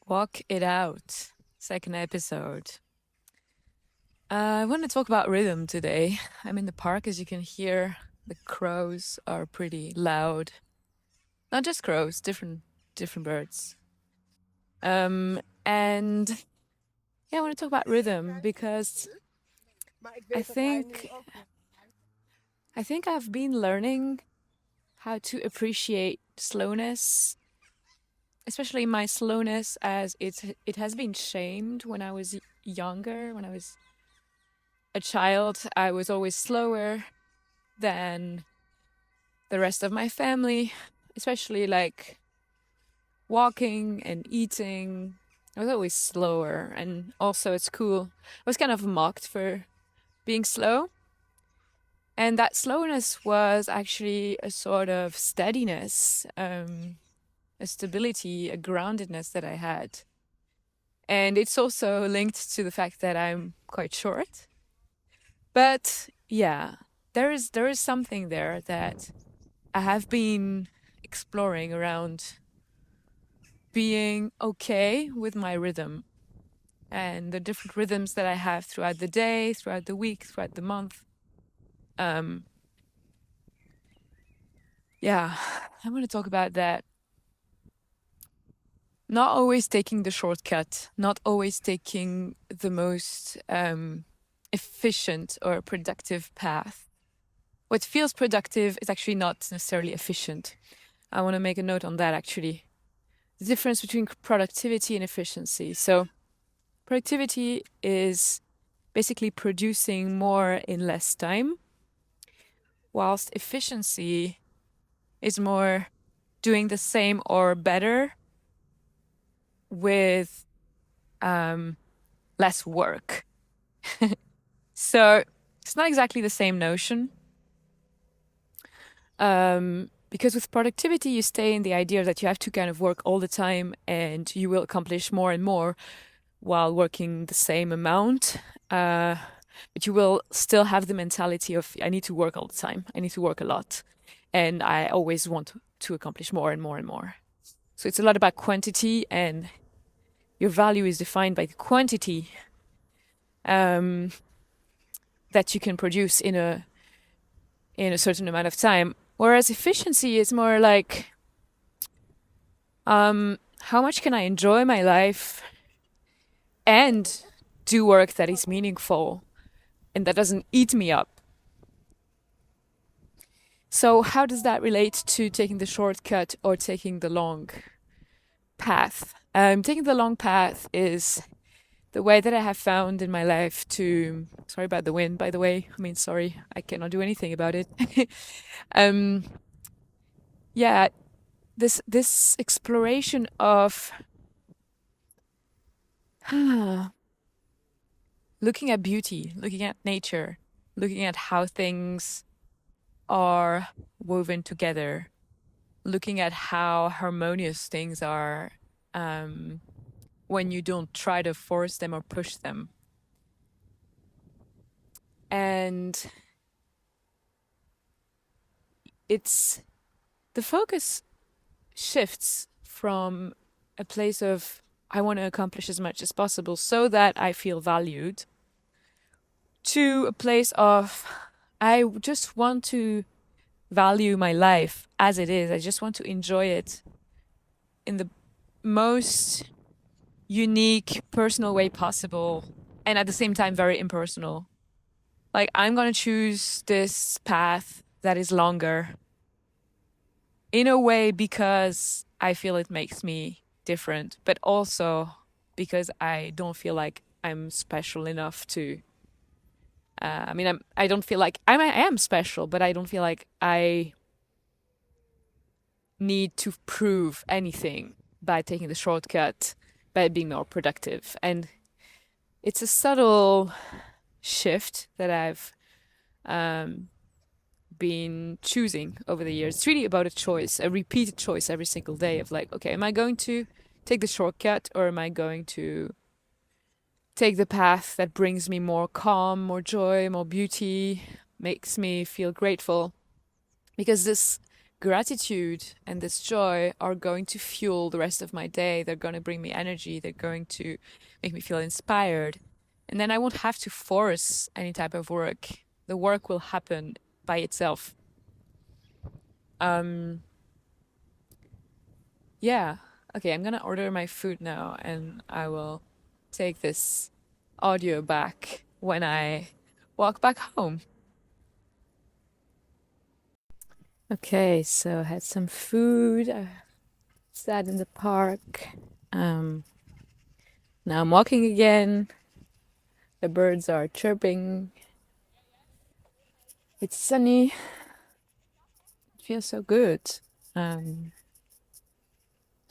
Walk It Out, second episode. I want to talk about rhythm today. I'm in the park, as you can hear. The crows are pretty loud. Not just crows, different birds. And yeah, I want to talk about rhythm because I think I think I've been learning how to appreciate slowness, especially my slowness as it has been shamed when I was younger, when I was a child. I was always slower than the rest of my family, especially like walking and eating. I was always slower, and also at school, I was kind of mocked for being slow. And that slowness was actually a sort of steadiness, a stability, a groundedness that I had. And it's also linked to the fact that I'm quite short. But yeah, there is something there that I have been exploring around being okay with my rhythm and the different rhythms that I have throughout the day, throughout the week, throughout the month. Um, yeah, I want to talk about that. Not always taking the shortcut, not always taking the most efficient or productive path. What feels productive is actually not necessarily efficient. I want to make a note on that actually. The difference between productivity and efficiency. So, productivity is basically producing more in less time, whilst efficiency is more doing the same or better with less work. So it's not exactly the same notion. Because with productivity, you stay in the idea that you have to kind of work all the time and you will accomplish more and more while working the same amount. But you will still have the mentality of, I need to work all the time. I need to work a lot. And I always want to accomplish more and more and more. So it's a lot about quantity, and your value is defined by the quantity that you can produce in a certain amount of time. Whereas efficiency is more like, how much can I enjoy my life and do work that is meaningful and that doesn't eat me up? So how does that relate to taking the shortcut or taking the long path? Taking the long path is the way that I have found in my life to. Sorry about the wind, by the way. I mean, sorry, I cannot do anything about it. um, yeah, this exploration of looking at beauty, looking at nature, looking at how things are woven together, looking at how harmonious things are when you don't try to force them or push them. And it's the focus shifts from a place of, I want to accomplish as much as possible so that I feel valued, to a place of, I just want to value my life as it is. I just want to enjoy it in the most unique, personal way possible, and at the same time, very impersonal. Like, I'm going to choose this path that is longer in a way because I feel it makes me different, but also because I don't feel like I'm special enough to. I mean, I don't feel like I am special, but I don't feel like I need to prove anything by taking the shortcut, by being more productive. And it's a subtle shift that I've been choosing over the years. It's really about a choice, a repeated choice every single day of like, okay, am I going to take the shortcut, or am I going to take the path that brings me more calm, more joy, more beauty, makes me feel grateful? Because this gratitude and this joy are going to fuel the rest of my day. They're going to bring me energy. They're going to make me feel inspired. And then I won't have to force any type of work. The work will happen by itself. Yeah. Okay, I'm gonna order my food now and I will take this audio back when I walk back home. Okay, so I had some food. I sat in the park. Now I'm walking again. The birds are chirping. It's sunny. It feels so good to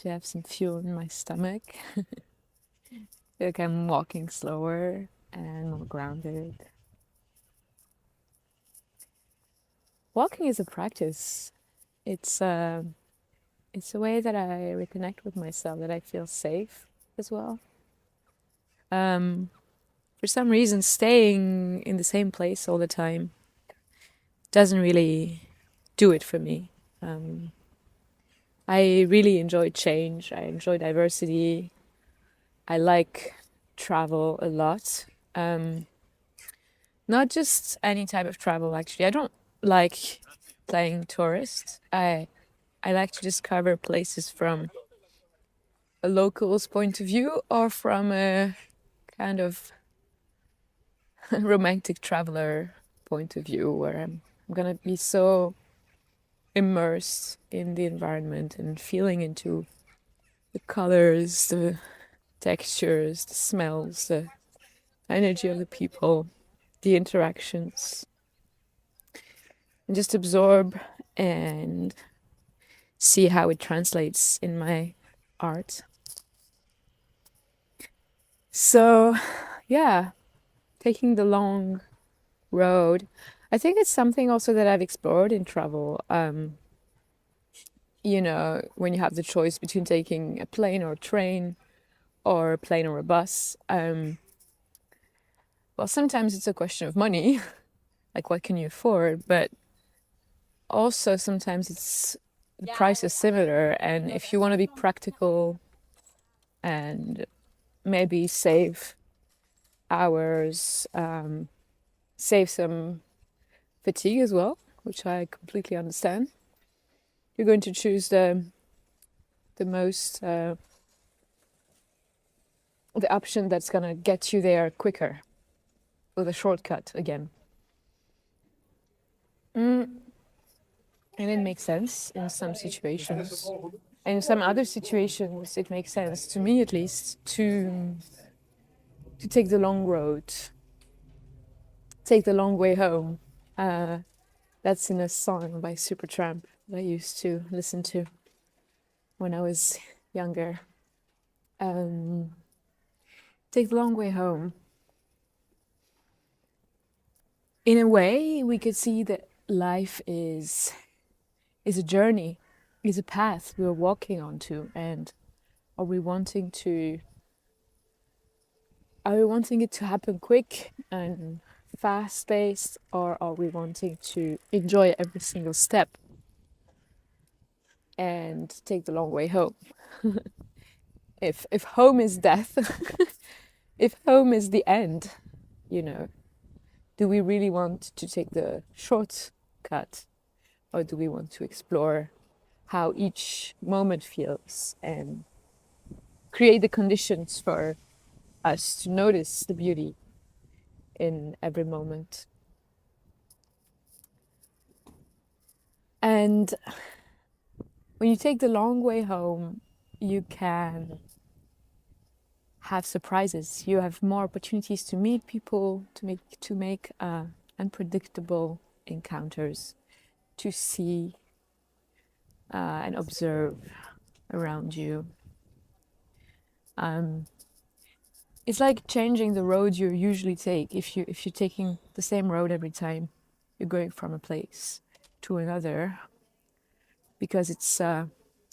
have some fuel in my stomach. I feel like I'm walking slower and more grounded. Walking is a practice. It's a way that I reconnect with myself, that I feel safe as well. For some reason, staying in the same place all the time doesn't really do it for me. I really enjoy change. I enjoy diversity. I like travel a lot. Not just any type of travel, actually. I don't like playing tourist. I like to discover places from a local's point of view or from a kind of romantic traveler point of view, where I'm gonna be so immersed in the environment and feeling into the colors, the textures, the smells, the energy of the people, the interactions, and just absorb and see how it translates in my art. So, yeah, taking the long road. I think it's something also that I've explored in travel. You know, when you have the choice between taking a plane or a train or a plane or a bus, well, sometimes it's a question of money, like what can you afford, but also sometimes it's the price is similar, and if you want to be practical and maybe save hours, save some fatigue as well, which I completely understand, you're going to choose the most the option that's going to get you there quicker, with a shortcut again. And it makes sense in some situations. And in some other situations, it makes sense, to me at least, to take the long road, take the long way home. That's in a song by Supertramp that I used to listen to when I was younger. Take the long way home. In a way, we could see that life is a journey, is a path we're walking onto, and are we wanting it to happen quick and fast-paced, or are we wanting to enjoy every single step and take the long way home? If home is death, if home is the end, you know, do we really want to take the shortcut, or do we want to explore how each moment feels and create the conditions for us to notice the beauty in every moment? And when you take the long way home, you can have surprises. You have more opportunities to meet people, to make unpredictable encounters, to see and observe around you. It's like changing the road you usually take. If you're taking the same road every time, you're going from a place to another, because it's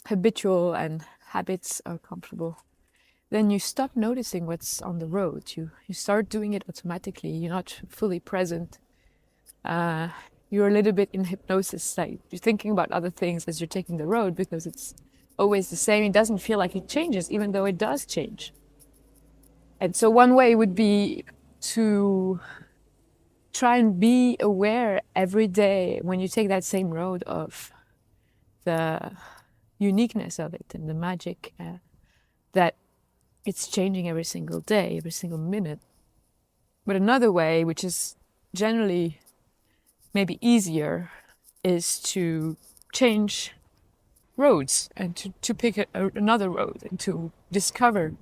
habitual and habits are comfortable. Then you stop noticing what's on the road. You start doing it automatically. You're not fully present. you're a little bit in hypnosis, like you're thinking about other things as you're taking the road because it's always the same. It doesn't feel like it changes, even though it does change. And so one way would be to try and be aware every day when you take that same road of the uniqueness of it and the magic that it's changing every single day, every single minute. But another way, which is generally maybe easier, is to change roads and to pick another road and to discover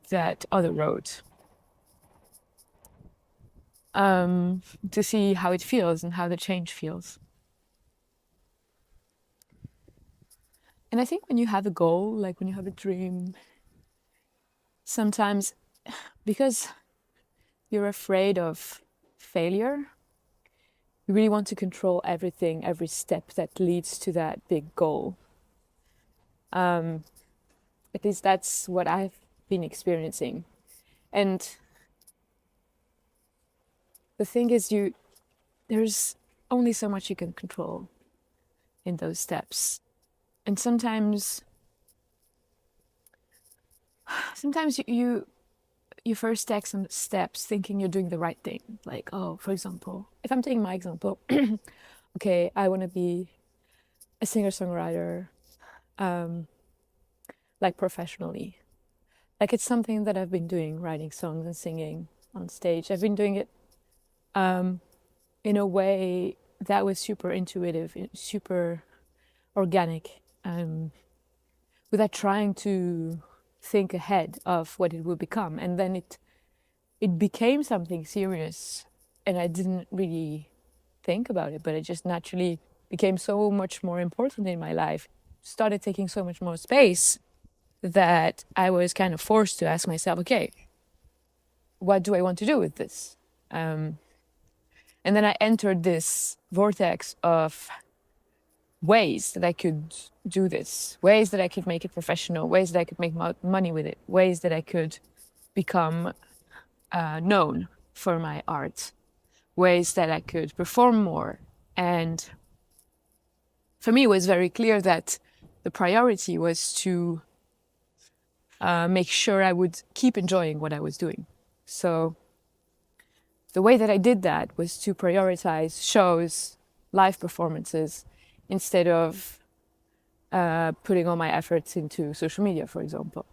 that other road, to see how it feels and how the change feels. And I think when you have a goal, like when you have a dream, sometimes because you're afraid of failure, you really want to control everything, every step that leads to that big goal. At least that's what I've been experiencing. And the thing is, there's only so much you can control in those steps. And sometimes you first take some steps thinking you're doing the right thing. Like, oh, for example, if I'm taking my example, okay, I want to be a singer-songwriter, like professionally. Like it's something that I've been doing, writing songs and singing on stage. I've been doing it in a way that was super intuitive, super organic, without trying to think ahead of what it would become. And then it became something serious, and I didn't really think about it, but it just naturally became so much more important in my life, started taking so much more space, that I was kind of forced to ask myself, okay, what do I want to do with this? And then I entered this vortex of ways that I could do this, ways that I could make it professional, ways that I could make money with it, ways that I could become known for my art, ways that I could perform more. And for me, it was very clear that the priority was to make sure I would keep enjoying what I was doing. So the way that I did that was to prioritize shows, live performances, instead of putting all my efforts into social media, for example.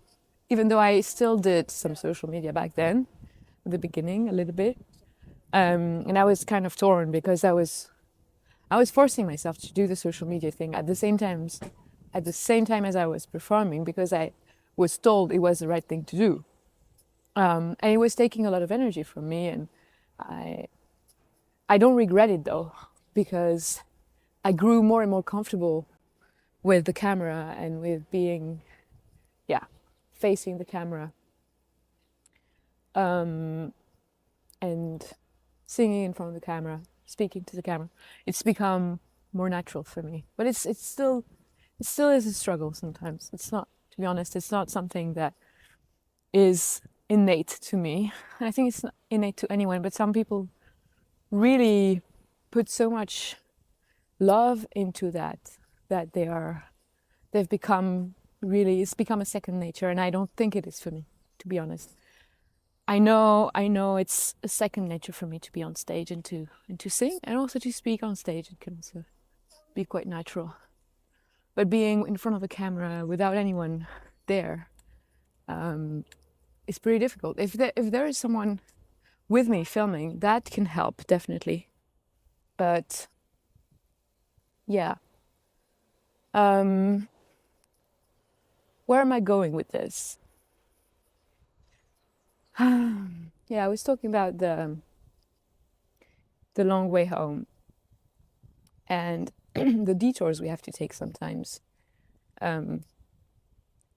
Even though I still did some social media back then, at the beginning, a little bit. And I was kind of torn because I was forcing myself to do the social media thing at the same time as I was performing, because I was told it was the right thing to do. And it was taking a lot of energy from me, and I don't regret it though, because I grew more and more comfortable with the camera and with being, facing the camera, and singing in front of the camera, speaking to the camera. It's become more natural for me, but it still is a struggle sometimes. It's not, to be honest, it's not something that is innate to me. I think it's not innate to anyone, but some people really put so much love into that they've become really, it's become a second nature, and I don't think it is for me, to be honest. I know it's a second nature for me to be on stage and to sing, and also to speak on stage. It can also be quite natural. But being in front of a camera without anyone there is pretty difficult. If there is someone with me filming, that can help, definitely. But yeah. Where am I going with this? Yeah, I was talking about the long way home and the detours we have to take sometimes. And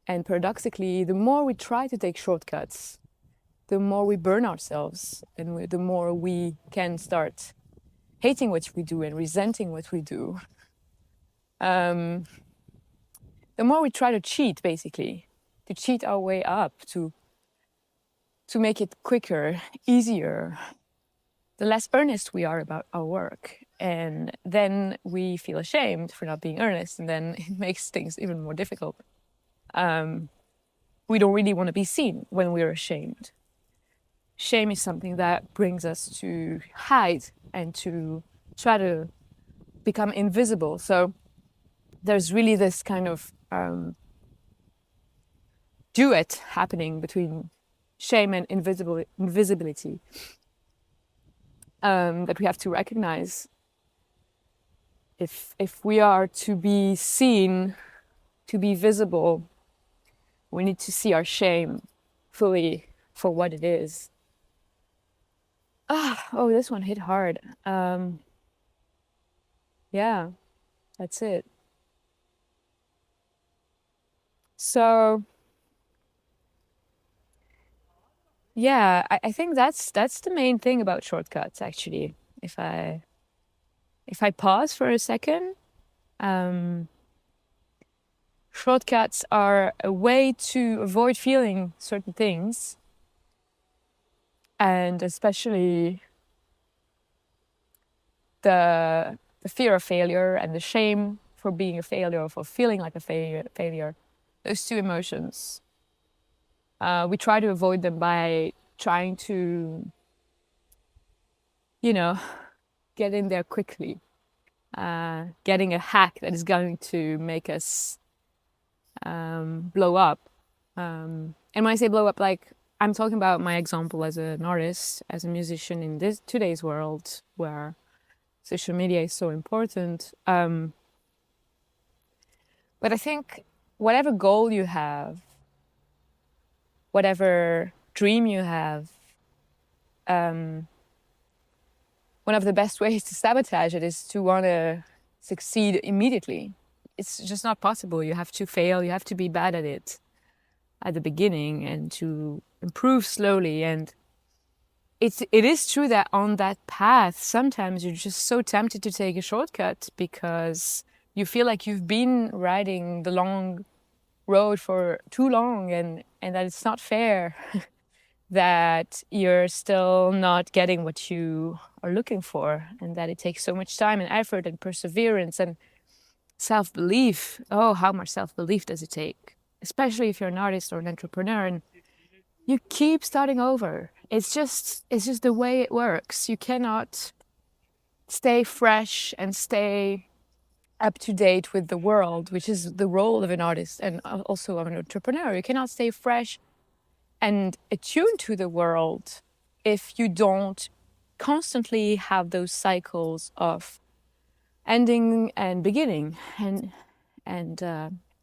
paradoxically, the more we try to take shortcuts, the more we burn ourselves, and the more we can start hating what we do and resenting what we do. The more we try to cheat, basically, to cheat our way up, to make it quicker, easier, the less earnest we are about our work. and then we feel ashamed for not being earnest, and then it makes things even more difficult. We don't really want to be seen when we're ashamed. Shame is something that brings us to hide and to try to become invisible. So there's really this kind of duet happening between shame and invisibility that we have to recognize. If we are to be seen, to be visible, we need to see our shame fully for what it is. Oh, this one hit hard. Yeah, that's it. So yeah, I think that's the main thing about shortcuts, actually. If I pause for a second, shortcuts are a way to avoid feeling certain things, and especially the fear of failure and the shame for being a failure or for feeling like a failure. Those two emotions. We try to avoid them by trying to, get in there quickly. Getting a hack that is going to make us blow up. And when I say blow up, like, I'm talking about my example as an artist, as a musician in this today's world where social media is so important. But I think whatever goal you have, whatever dream you have, one of the best ways to sabotage it is to want to succeed immediately. It's just not possible. You have to fail. You have to be bad at it at the beginning and to improve slowly. And it is true that on that path, sometimes you're just so tempted to take a shortcut because you feel like you've been riding the long road for too long, and that it's not fair that you're still not getting what you are looking for, and that it takes so much time and effort and perseverance and self-belief. Oh, how much self-belief does it take? Especially if you're an artist or an entrepreneur and you keep starting over. It's just the way it works. You cannot stay fresh and stay up to date with the world, which is the role of an artist and also of an entrepreneur. You cannot stay fresh and attuned to the world if you don't constantly have those cycles of ending and beginning and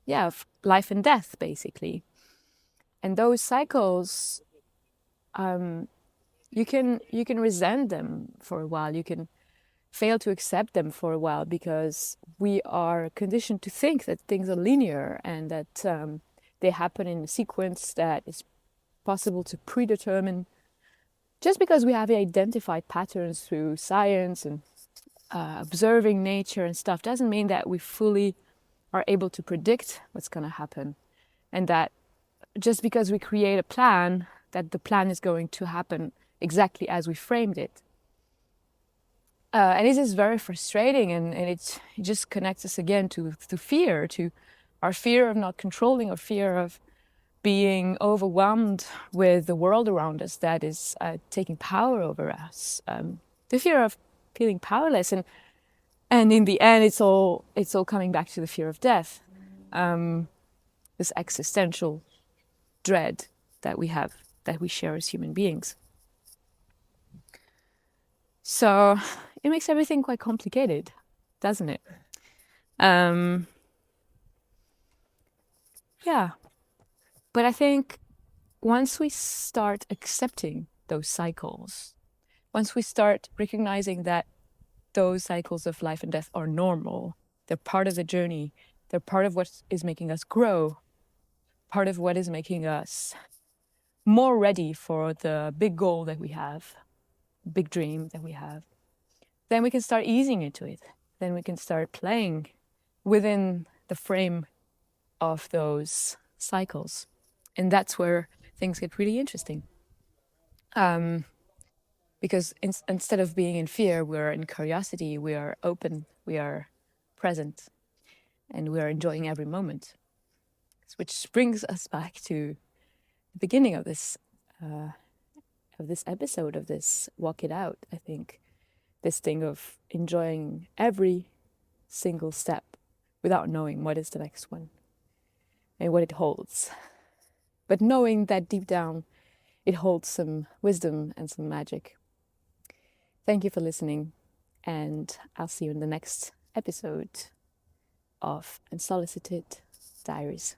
of life and death, basically. And those cycles, you can resent them for a while. You can fail to accept them for a while because we are conditioned to think that things are linear and that they happen in a sequence that is possible to predetermine. Just because we have identified patterns through science and observing nature and stuff doesn't mean that we fully are able to predict what's going to happen, and that just because we create a plan, that the plan is going to happen exactly as we framed it. And this is very frustrating, and it just connects us again to fear, to our fear of not controlling, or fear of being overwhelmed with the world around us that is taking power over us. The fear of feeling powerless, and in the end, it's all coming back to the fear of death, this existential dread that we have, that we share as human beings. So it makes everything quite complicated, doesn't it? Yeah. But I think once we start accepting those cycles, once we start recognizing that those cycles of life and death are normal, they're part of the journey, they're part of what is making us grow, part of what is making us more ready for the big goal that we have, big dream that we have, then we can start easing into it. Then we can start playing within the frame of those cycles. And that's where things get really interesting. Because instead of being in fear, we're in curiosity, we are open, we are present, and we are enjoying every moment. Which brings us back to the beginning of this episode, of this Walk It Out, I think. This thing of enjoying every single step without knowing what is the next one and what it holds. But knowing that deep down it holds some wisdom and some magic. Thank you for listening, and I'll see you in the next episode of Unsolicited Diaries.